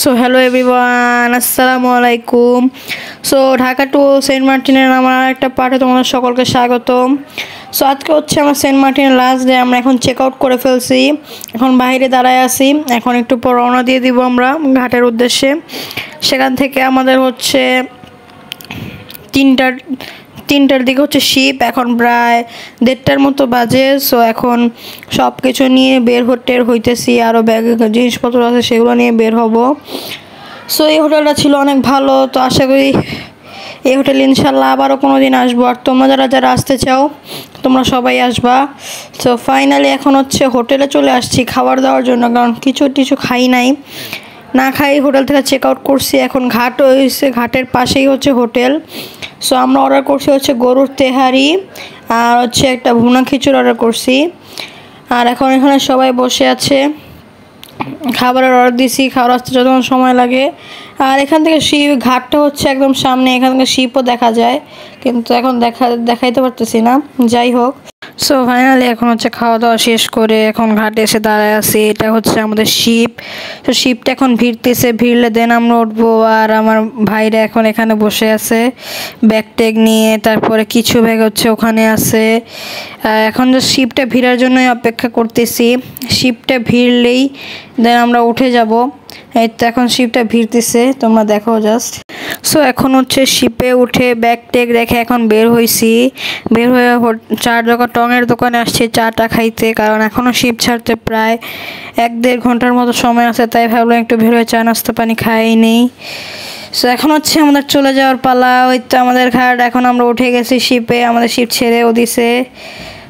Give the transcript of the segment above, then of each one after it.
So hello everyone, আসসালামু আলাইকুম। So Dhaka two Saint মার্টিনের আমার একটা পার্টে তোমাদের সকলকে স্বাগতম। সো আজকে হচ্ছে আমার সেন্ট মার্টিনের লাস্ট ডে। আমরা এখন চেক আউট করে ফেলছি, এখন বাইরে দাঁড়ায় আছি। এখন একটু পর রওনা দিয়ে দিব আমরা ঘাটের উদ্দেশ্যে। সেখান থেকে আমাদের হচ্ছে তিনটার দিকে হচ্ছে শিপ। এখন প্রায় 1:30টার মতো বাজে। সো এখন সব কিছু নিয়ে বের হইতেছি, আরও ব্যাগে জিনিসপত্র আছে সেগুলো নিয়ে বের হব। সো এই হোটেলটা ছিল অনেক ভালো, তো আশা করি এই হোটেল ইনশাল্লাহ আবারও কোনো দিন আসবো। আর তোমরা যারা আসতে চাও তোমরা সবাই আসবা। সো ফাইনালি এখন হচ্ছে হোটেলে চলে আসছি খাবার দাওয়ার জন্য, কারণ কিছু খাই নাই, না খাই হোটেল থেকে চেক আউট করছি। এখন ঘাট হয়েছে, ঘাটের পাশেই হচ্ছে হোটেল। সো আমরা অর্ডার করছি হচ্ছে গরুর তেহারি আর হচ্ছে একটা ভুনা খিচুড়ি অর্ডার করছি। আর এখন এখানে সবাই বসে আছে, খাবারের অর্ডার দিছি, খাবার আসতে যতক্ষণ সময় লাগে। আর এখান থেকে ঘাটটা হচ্ছে একদম সামনে, এখান থেকে শিপও দেখা যায়, কিন্তু এখন দেখাইতে পারতেছি না। যাই হোক, সো ফাইনালি এখন হচ্ছে খাওয়া দাওয়া শেষ করে এখন ঘাটে এসে দাঁড়ায় আছি। এটা হচ্ছে আমাদের শিপ। তো শিপটা এখন ভিড়লে দেন আমরা উঠবো। আর আমার ভাইরা এখন এখানে বসে আছে ব্যাগ ট্যাগ নিয়ে, তারপরে কিছু ব্যাগ হচ্ছে ওখানে আছে। এখন যে শিপটা ভিড়ার জন্যই অপেক্ষা করতেছি। শিপটা ভিড়লেই দেন আমরা উঠে যাব। এই তো এখন শিপটা ভিড়তেছে, তোমরা দেখো জাস্ট। সো এখন হচ্ছে শিপে উঠে ব্যাগ ট্যাগ রেখে এখন বের হয়ে টঙের দোকানে আসছে চাটা খাইতে, কারণ এখনও শিপ ছাড়তে প্রায় 1-1.5 ঘন্টার মতো সময় আছে। তাই ভাবলাম একটু বের হয়ে চা নাস্তা পানি খাই নেই। সো এখন হচ্ছে আমাদের চলে যাওয়ার পালা। ওই তো আমাদের ঘাট, এখন আমরা উঠে গেছি শিপে, আমাদের শিপ ছেড়েও দিছে।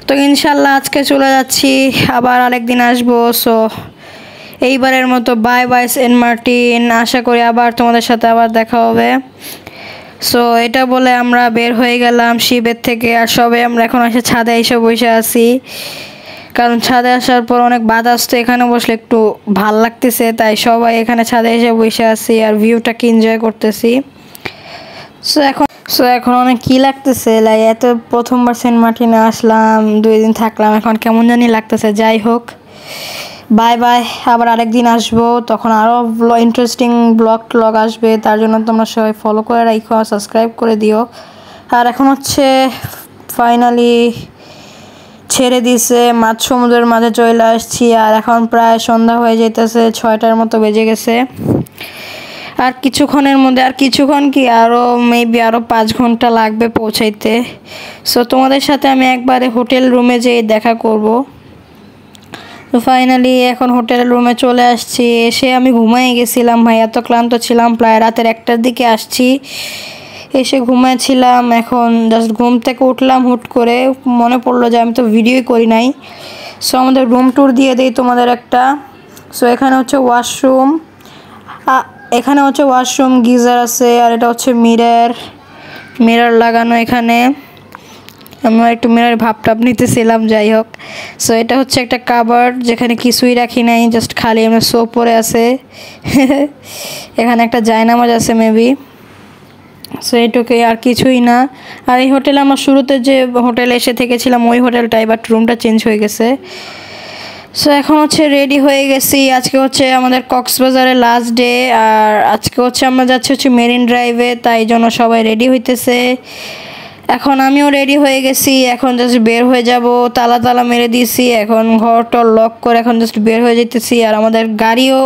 তো ইনশাল্লাহ আজকে চলে যাচ্ছি, আবার আরেকদিন আসবো। সো এইবারের মতো বাই বাই সেন্ট মার্টিন, আশা করি আবার তোমাদের সাথে আবার দেখা হবে। সো এটা বলে আমরা বের হয়ে গেলাম শিপের থেকে। আর সবাই আমরা এখন এসে ছাদে এসে বসে আছি, কারণ ছাদে আসার পর অনেক বাতাস, তো এখানে বসলে একটু ভাল লাগতেছে, তাই সবাই এখানে ছাদে এসে বসে আছি আর ভিউটাকে এনজয় করতেছি। সো এখন অনেক কী লাগতেছে, এত প্রথমবার সেন্ট মার্টিনে আসলাম, 2 দিন থাকলাম, এখন কেমন জানি লাগতেছে। যাই হোক, বাই বাই, আবার আরেকদিন আসবো, তখন আরও ইন্টারেস্টিং ব্লগ আসবে। তার জন্য তোমরা সবাই ফলো করে রাখো, সাবস্ক্রাইব করে দিও। আর এখন হচ্ছে ফাইনালি ছেড়ে দিছে, মাঝ সমুদ্রের মাঝে চলে আসছি। আর এখন প্রায় সন্ধ্যা হয়ে যেতেছে, 6টার মতো বেজে গেছে। আর কিছুক্ষণ কি মেবি আরও 5 ঘন্টা লাগবে পৌঁছাইতে। সো তোমাদের সাথে আমি একবারে হোটেল রুমে যেয়ে দেখা করব। তো ফাইনালি এখন হোটেল রুমে চলে আসছি। এসে আমি ঘুমাই গেছিলাম ভাই, এত ক্লান্ত ছিলাম। প্রায় রাতের 1টার দিকে আসছি, এসে ঘুমাইছিলাম। এখন জাস্ট ঘুম থেকে উঠলাম, হুট করে মনে পড়লো যে আমি তো ভিডিওই করি নাই। সো আমাদের রুম ট্যুর দিয়ে দেই তোমাদের একটা। সো এখানে হচ্ছে ওয়াশরুম, গিজার আছে, আর এটা হচ্ছে মিরর লাগানো এখানে। আমি একটু মিরর ভাবটাপ নিতেছিলাম। যাই হোক, সো এটা হচ্ছে একটা কাবার্ড, যেখানে কিছুই রাখি নাই, জাস্ট খালি আমরা সোপ পরে আছে। এখানে একটা জায়নামাজ আছে মেবি। সো এইটুকুই, আর কিছুই না। আর এই হোটেলে আমরা শুরুতে যে হোটেলে এসে থেকেছিলাম ওই হোটেলটাই, বাট রুমটা চেঞ্জ হয়ে গেছে। সো এখন হচ্ছে রেডি হয়ে গেছি। আজকে হচ্ছে আমাদের কক্সবাজারের লাস্ট ডে, আর আজকে হচ্ছে আমরা যাচ্ছি হচ্ছে মেরিন ড্রাইভে, তাই জন্য সবাই রেডি হইতেছে। এখন আমিও রেডি হয়ে গেছি, এখন জাস্ট বের হয়ে যাব। তালা মেরে দিয়েছি, এখন ঘরটা লক করে এখন জাস্ট বের হয়ে যেতেছি। আর আমাদের গাড়িও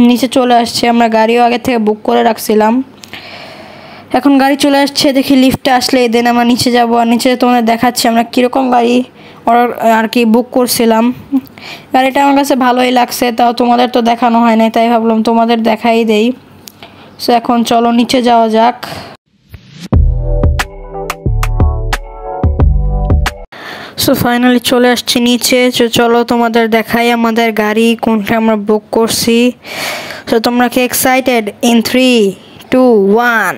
নিচে চলে আসছে, আমরা গাড়িও আগে থেকে বুক করে রাখছিলাম। এখন গাড়ি চলে আসছে, দেখি লিফটে আসলে দেন আমরা নিচে যাব। আর নিচে তোমাদের দেখাচ্ছি আমরা কীরকম গাড়ি আর কি বুক করছিলাম। গাড়িটা আমার কাছে ভালোই লাগছে, তাও তোমাদের তো দেখানো হয় নাই, তাই ভাবলাম তোমাদের দেখাই দেই। সো এখন চলো নিচে যাওয়া যাক। সো ফাইনালি চলে আসছি নিচে। চলো তোমাদের দেখাই আমাদের গাড়ি কোনটা আমরা বুক করছি। সো তোমরা কি এক্সাইটেড? ইন 3, 2, 1,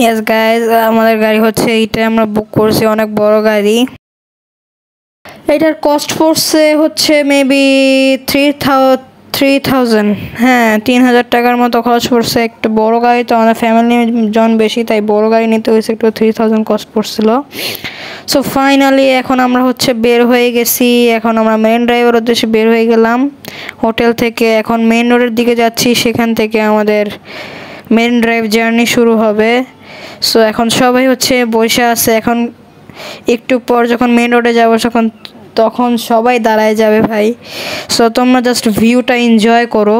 ইয়েস গাইজ, আমাদের গাড়ি হচ্ছে এইটা, আমরা বুক করছি, অনেক বড় গাড়ি। এটার কস্ট পড়ছে হচ্ছে মেবি 3000, হ্যাঁ 3000 টাকার মতো খরচ পড়ছে। একটু বড় গাড়ি তো, আমাদের ফ্যামিলি জন বেশি, তাই বড় গাড়ি নিতে হয়েছে, একটু 3000 কস্ট পড়ছিল। সো ফাইনালি এখন আমরা হচ্ছে বের হয়ে গেছি। এখন আমরা মেন ড্রাইভের উদ্দেশ্যে বের হয়ে গেলাম হোটেল থেকে। এখন মেন রোডের দিকে যাচ্ছি, সেখান থেকে আমাদের মেন ড্রাইভ জার্নি শুরু হবে। সো এখন সবাই হচ্ছে বসে আছে। এখন একটু পর যখন মেন রোডে যাবো তখন সবাই দাঁড়ায় যাবে ভাই। সো তোমরা জাস্ট ভিউটা এনজয় করো।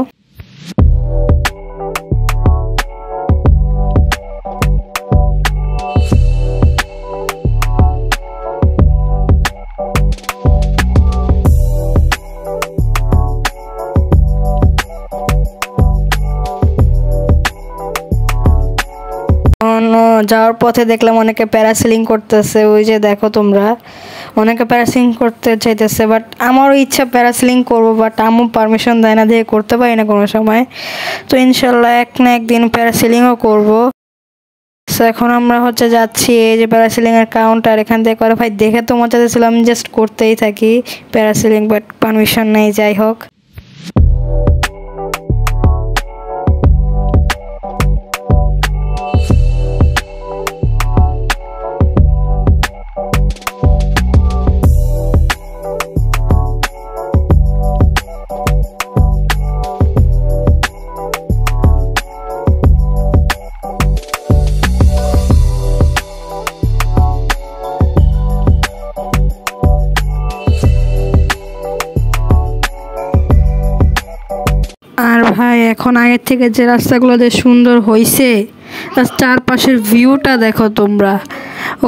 যাওয়ার পথে দেখলাম অনেকে প্যারাসেলিং করতেছে, ওই যে দেখো তোমরা, অনেকে প্যারাসেলিং করতে চাইতেছে, বাট আমারও ইচ্ছা প্যারাসেলিং করবো, বাট আম্মু পারমিশন দেয় না, দিয়ে করতে পারি না কোনো সময়। তো ইনশাল্লাহ এক না একদিন প্যারাসেলিংও করবো। সো এখন আমরা হচ্ছে যাচ্ছি, এই যে প্যারাসেলিং এর কাউন্টার, এখান থেকে করে ভাই দেখে তো মজা দিয়েছিলাম, জাস্ট করতেই থাকি প্যারাসেলিং, বাট পারমিশন নেই। যাই হোক, আর ভাই এখন আগের থেকে যে রাস্তাগুলো যে সুন্দর হয়েছে, তার চারপাশের ভিউটা দেখো তোমরা।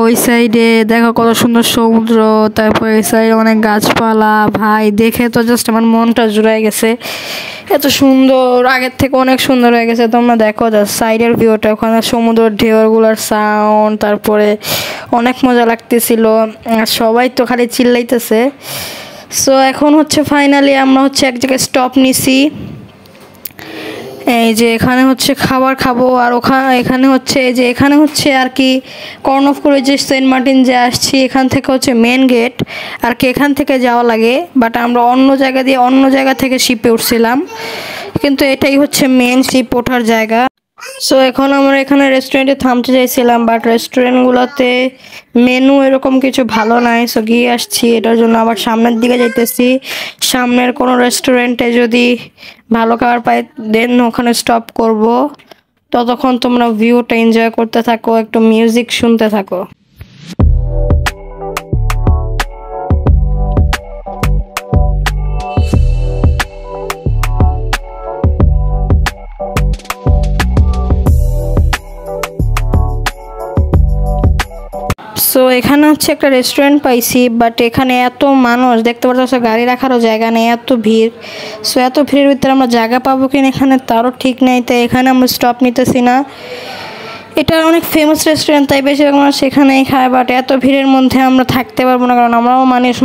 ওই সাইডে দেখো কত সুন্দর সমুদ্র, তারপর এই সাইডে অনেক গাছপালা। ভাই দেখে তো জাস্ট আমার মনটা জুড়াই গেছে, এত সুন্দর, আগের থেকে অনেক সুন্দর হয়ে গেছে। তোমরা দেখো জাস্ট সাইডের ভিউটা, ওখানে সমুদ্রের ঢেউগুলোর সাউন্ড, তারপরে অনেক মজা লাগতেছিল। সবাই তো খালি চিল্লাইতেছে। সো এখন হচ্ছে ফাইনালি আমরা হচ্ছে এক জায়গায় স্টপ নিছি। এই যে এখানে হচ্ছে খাবার খাবো, আর এখানে হচ্ছে এই যে এখানে হচ্ছে আর কি কর্নফ করে যে সেন্ট মার্টিন যে আসছি, এখান থেকে হচ্ছে মেন গেট আর কি, এখান থেকে যাওয়া লাগে। বাট আমরা অন্য জায়গা থেকে শিপে উঠছিলাম, কিন্তু এটাই হচ্ছে মেন শিপ ওঠার জায়গা। সো এখন আমরা এখানে রেস্টুরেন্টে থামতে চাইছিলাম, বাট রেস্টুরেন্টগুলোতে মেনু এরকম কিছু ভালো নাই। সো গিয়ে আসছি, এটার জন্য আবার সামনের দিকে যাইতেছি। সামনের কোনো রেস্টুরেন্টে যদি ভালো খাবার পাই দেন ওখানে স্টপ করব। ততক্ষণ তোমরা ভিউটা এনজয় করতে থাকো, একটু মিউজিক শুনতে থাকো। সো এখানে হচ্ছে একটা রেস্টুরেন্ট পাইছি, বাট এখানে এত মানুষ দেখতে পাচ্ছ, গাড়ি রাখারও জায়গা নেই, এত ভিড়। সো এত ভিড়ের ভিতরে আমরা জায়গা পাবো কিনা এখানে তারও ঠিক নেই, তাই এখানে আমরা স্টপ নিতেছি না। এটা অনেক ফেমাস রেস্টুরেন্ট, তাই বেশিরভাগ মানুষ সেখানেই খায়, বাট এত ভিড়ের মধ্যে আমরা থাকতে পারবো না, কারণ আমরাও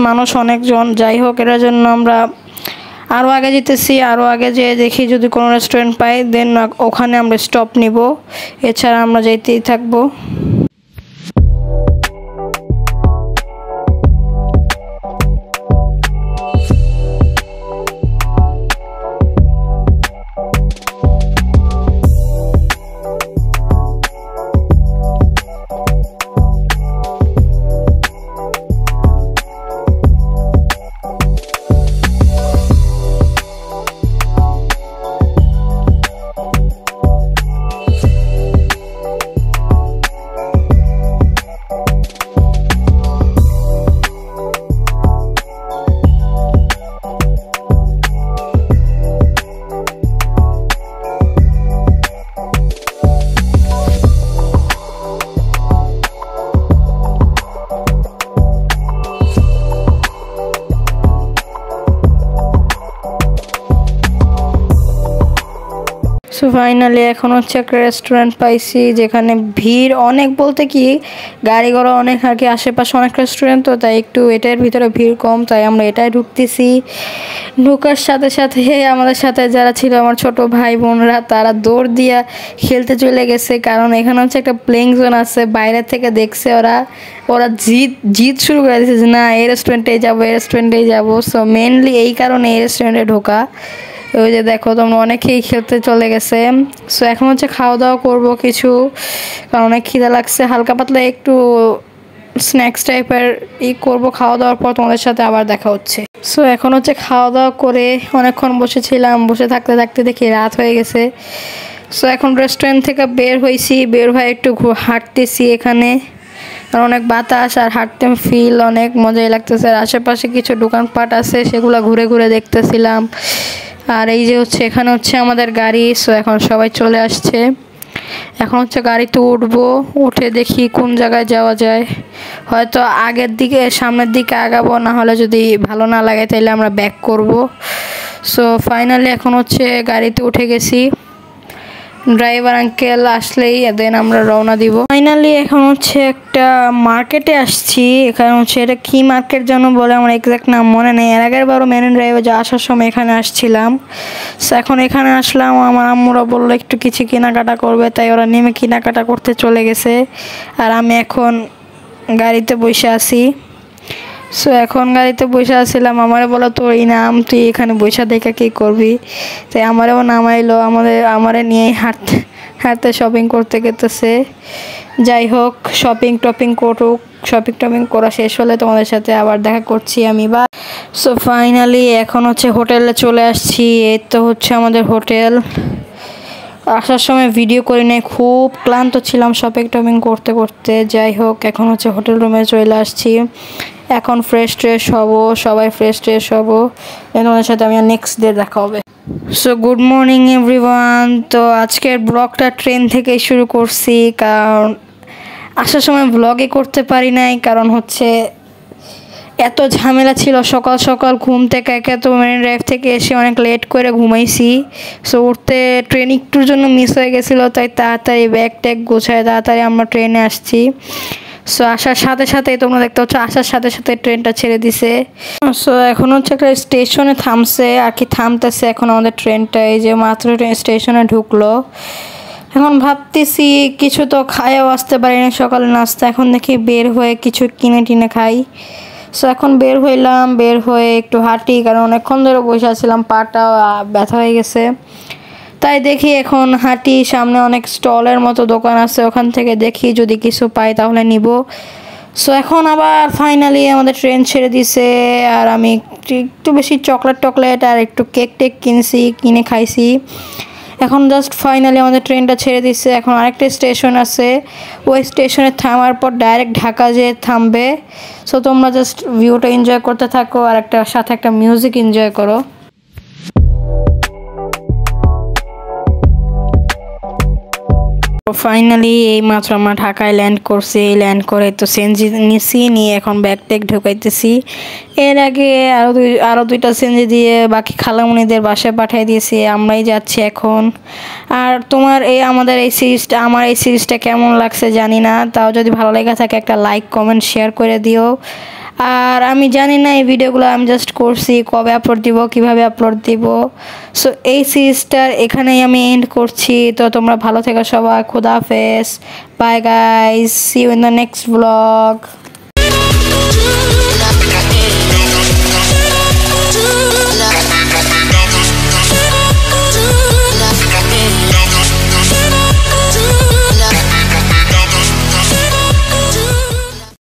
মানুষ অনেকজন। যাই হোক, এটার জন্য আমরা আরও আগে যেতেছি, আরও আগে যেয়ে দেখি যদি কোনো রেস্টুরেন্ট পাই, দেন ওখানে আমরা স্টপ নিব, এছাড়া আমরা যেতেই থাকবো। সো ফাইনালি এখন হচ্ছে একটা রেস্টুরেন্ট পাইছি, যেখানে ভিড় অনেক, বলতে কি গাড়ি ঘোড়া অনেক আর কি, আশেপাশে অনেক রেস্টুরেন্ট, তো তাই একটু এটার ভিতরে ভিড় কম, তাই আমরা এটাই ঢুকতেছি। ঢোকার সাথে সাথে আমাদের সাথে যারা ছিল আমার ছোট ভাই বোনরা, তারা দৌড় দিয়া খেলতে চলে গেছে, কারণ এখানে হচ্ছে একটা প্লেইং জোন আছে। বাইরে থেকে দেখছে ওরা জিত শুরু করে দিয়েছে যে না এই রেস্টুরেন্টেই যাবো। সো মেনলি এই কারণে এই রেস্টুরেন্টে ঢোকা। ওই যে দেখো তোমরা অনেকেই খেলতে চলে গেছে। সো এখন হচ্ছে খাওয়া দাওয়া করবো কিছু, কারণ অনেক খিদে লাগছে। হালকা পাতলা একটু স্ন্যাক্স টাইপের করবো। খাওয়া দাওয়ার পর তোমাদের সাথে আবার দেখা হচ্ছে। সো এখন হচ্ছে খাওয়া দাওয়া করে অনেকক্ষণ বসেছিলাম, বসে থাকতে থাকতে দেখি রাত হয়ে গেছে। সো এখন রেস্টুরেন্ট থেকে বের হয়েছি, বের হয়ে একটু হাঁটতেছি এখানে, আর অনেক বাতাস আর হাঁটতে ফিল অনেক মজাই লাগতেছে। আর আশেপাশে কিছু দোকানপাট আছে, সেগুলো ঘুরে ঘুরে দেখতেছিলাম। আর এই যে হচ্ছে এখানে হচ্ছে আমাদের গাড়ি। সো এখন সবাই চলে আসছে, এখন হচ্ছে গাড়িতে উঠবো, উঠে দেখি কোন জায়গায় যাওয়া যায়। হয়তো আগের দিকে সামনের দিকে আগাবো, না হলে যদি ভালো না লাগে তাহলে আমরা ব্যাক করব। সো ফাইনালি এখন হচ্ছে গাড়িতে উঠে গেছি। ড্রাইভার আঙ্কেল আসলেই দেন আমরা রওনা দিব। ফাইনালি এখন হচ্ছে একটা মার্কেটে আসছি। এখানে হচ্ছে এটা কি মার্কেট যেন বলে, আমার এক্সাক্ট নাম মনে নেই। এর আগের বারও মেরিন ড্রাইভে যা আসার সময় এখানে আসছিলাম। সো এখন এখানে আসলাম, আমার আম্মুরা বললো একটু কিছু কেনাকাটা করবে, তাই ওরা নেমে কেনাকাটা করতে চলে গেছে। আর আমি এখন গাড়িতে বসে আছি। সো এখন গাড়িতে বসে আসছিলাম, আমারে বলো তোর এই নাম, তুই এখানে বসে দেখে কী করবি। তাই আমারও নামাইলো, আমারে নিয়েই হাঁটতে হাঁটতে শপিং করতে গেতেছে। যাই হোক, শপিং টপিং করুক, শপিং টপিং করা শেষ হলে তোমাদের সাথে আবার দেখা করছি আমি। বা সো ফাইনালি এখন হচ্ছে হোটেলে চলে আসছি। এই তো হচ্ছে আমাদের হোটেল। আসার সময় ভিডিও করি নাই, খুব ক্লান্ত ছিলাম শপিং টপিং করতে করতে। যাই হোক, এখন হচ্ছে হোটেল রুমে চলে আসছি। এখন ফ্রেশ ট্রেশ হবো, সবাই ফ্রেশ ট্রেশ হবো, তোমাদের সাথে আমি নেক্সট ডে দেখা হবে। So good morning everyone. তো আজকের ব্লগটা ট্রেন থেকেই শুরু করছি, কারণ আসার সময় ব্লগই করতে পারি নাই, কারণ হচ্ছে এত ঝামেলা ছিল। সকাল সকাল ঘুম থেকে একে তো মেরিন ড্রাইভ থেকে এসে অনেক লেট করে ঘুমাইছি। সো উঠতে ট্রেন একটুর জন্য মিস হয়ে গেছিলো, তাই তাড়াতাড়ি ব্যাগ ট্যাগ গোছায় তাড়াতাড়ি আমরা ট্রেনে আসছি। সো আসার সাথে সাথেই তোমরা দেখতে হচ্ছে আসার সাথে সাথে ট্রেনটা ছেড়ে দিছে। সো এখন হচ্ছে একটা স্টেশনে থামছে আর কি, থামতেছে এখন আমাদের ট্রেনটা। এই যে মাত্র ট্রেন স্টেশনে ঢুকলো। এখন ভাবতেছি কিছু তো খাইও আসতে পারিনি সকালে নাস্তা, এখন দেখি বের হয়ে কিছু কিনে টিনে খাই। সো এখন বের হইলাম, বের হয়ে একটু হাঁটি, কারণ অনেকক্ষণ ধরে বসে আছিলাম, পাটা ব্যথা হয়ে গেছে। তাই দেখি এখন হাঁটি, সামনে অনেক স্টলের মতো দোকান আছে, ওখান থেকে দেখি যদি কিছু পাই তাহলে নিব। সো এখন আবার ফাইনালি আমাদের ট্রেন ছেড়ে দিছে, আর আমি একটু বেশি চকলেট টকলেট আর একটু কেক টেক কিনে খাইছি। এখন জাস্ট ফাইনালি আমাদের ট্রেনটা ছেড়ে দিচ্ছে। এখন আরেকটা স্টেশন আছে, ওই স্টেশনে থামার পর ডাইরেক্ট ঢাকা যেয়ে থামবে। সো তোমরা জাস্ট ভিউটা এনজয় করতে থাকো, আর সাথে একটা মিউজিক এনজয় করো। ফাইনালি এই মাত্র আমরা ঢাকায় ল্যান্ড করছি। ল্যান্ড করে তো সিএনজি নিছি, নিয়ে এখন ব্যাগ ট্যাগ ঢুকাইতেছি। এর আগে আরও দুইটা সিএনজি দিয়ে বাকি খালামুনিদের বাসায় পাঠিয়ে দিয়েছি, আমরাই যাচ্ছি এখন। আর তোমার আমার এই সিরিজটা কেমন লাগছে জানি না, তাও যদি ভালো লেগে থাকে একটা লাইক কমেন্ট শেয়ার করে দিও। আর আমি জানি না এই ভিডিওগুলো আমি জাস্ট করছি, কবে আপলোড দিব, কিভাবে আপলোড দিব। সো এই সিরিজটার এখানেই আমি এন্ড করছি। তো তোমরা ভালো থেকো সবাই, খুদা হাফেজ, bye guys, see you in the next blog.